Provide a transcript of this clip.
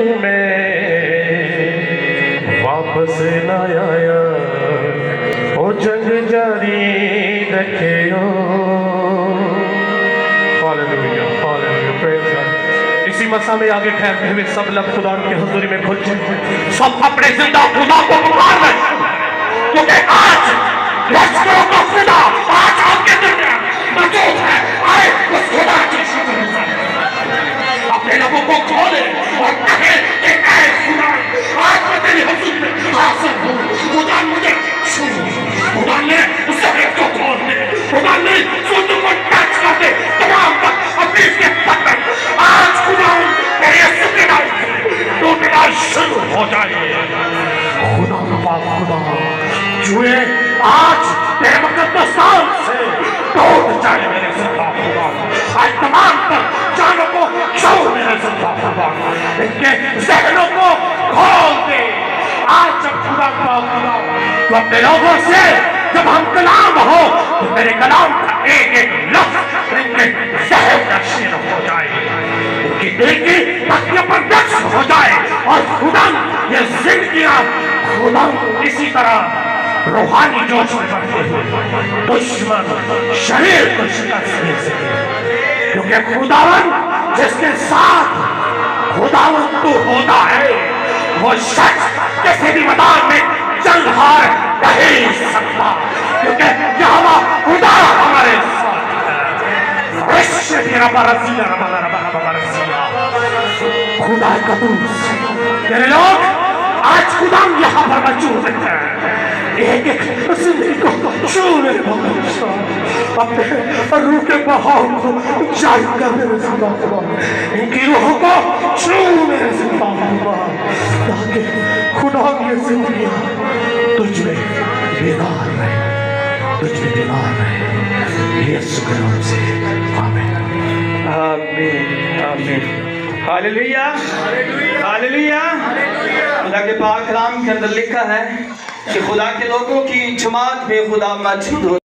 में वापस न आया ओ जंग जारी रखियो। Hallelujah hallelujah praise God. इसी मसा में आगे ठहरते हुए सब लब खुदा की हुजूरी में खुल जाए, सब अपने जिंदा खुदा को पुकारना, क्योंकि आज लश्करों का खुदा आज आपके दरमियान मौजूद है। आए उस खुदा की शुक्र अपने लबों को खोले और कहे कि ऐ खुदा आज मैं तेरी हुजूर में हाजिर हूँ। खुदा मुझे छू, खुदा ने ज़हर को खोल दे, खुदा ने सुंदर को टच कर दे, तमाम वक्त अपनी इसके पत्थर आज खुदा तेरे शुक्र टूटना शुरू हो जाए। खुदा पाक खुदा जुए आज तेरे मुकद्दस नाम से टूट जाए मेरे जिंदा खुदा। आज तमाम पर जानों को छू मेरे जिंदा खुदा, इनके ज़हनों को खोल दे। आज जब खुदा पाक खुदा तो अपने लोगों से जब हम कलाम हो तो तेरे कलाम का एक एक लफ्ज़ इनके ज़हन नशीन हो जाए, इनकी दिल की तकिया पर नक्श हो जाए और खुदा ये जिंदगियां खुदा इसी तरह रूहानी जोश में बढ़ते हुए दुश्मन शरीर को शिकस्त दे सके, क्योंकि खुदावन जिसके साथ खुदावन तू होता है वो शख्स किसी भी मैदान में जंग हार नहीं सकता, क्योंकि यहोवा खुदा हमारे साथ है। खुदा कदूस तेरे लोग आज खुदा यहाँ पर मौजूद हैं, एक एक जिंदगी को छू मेरे भगवान, अपने रूह के बहाव को जारी कर मेरे जिंदा खुदा, इनकी रूहों को छू मेरे जिंदा खुदा, ताकि खुदा की जिंदगी तुझ में बेदार रहे, तुझ में बेदार रहे। यीशु के नाम से आमीन आमीन आमीन। Hallelujah hallelujah. खुदा के पाक कलाम के अंदर लिखा है कि खुदा के लोगों की जमात में खुदा मौजूद हो।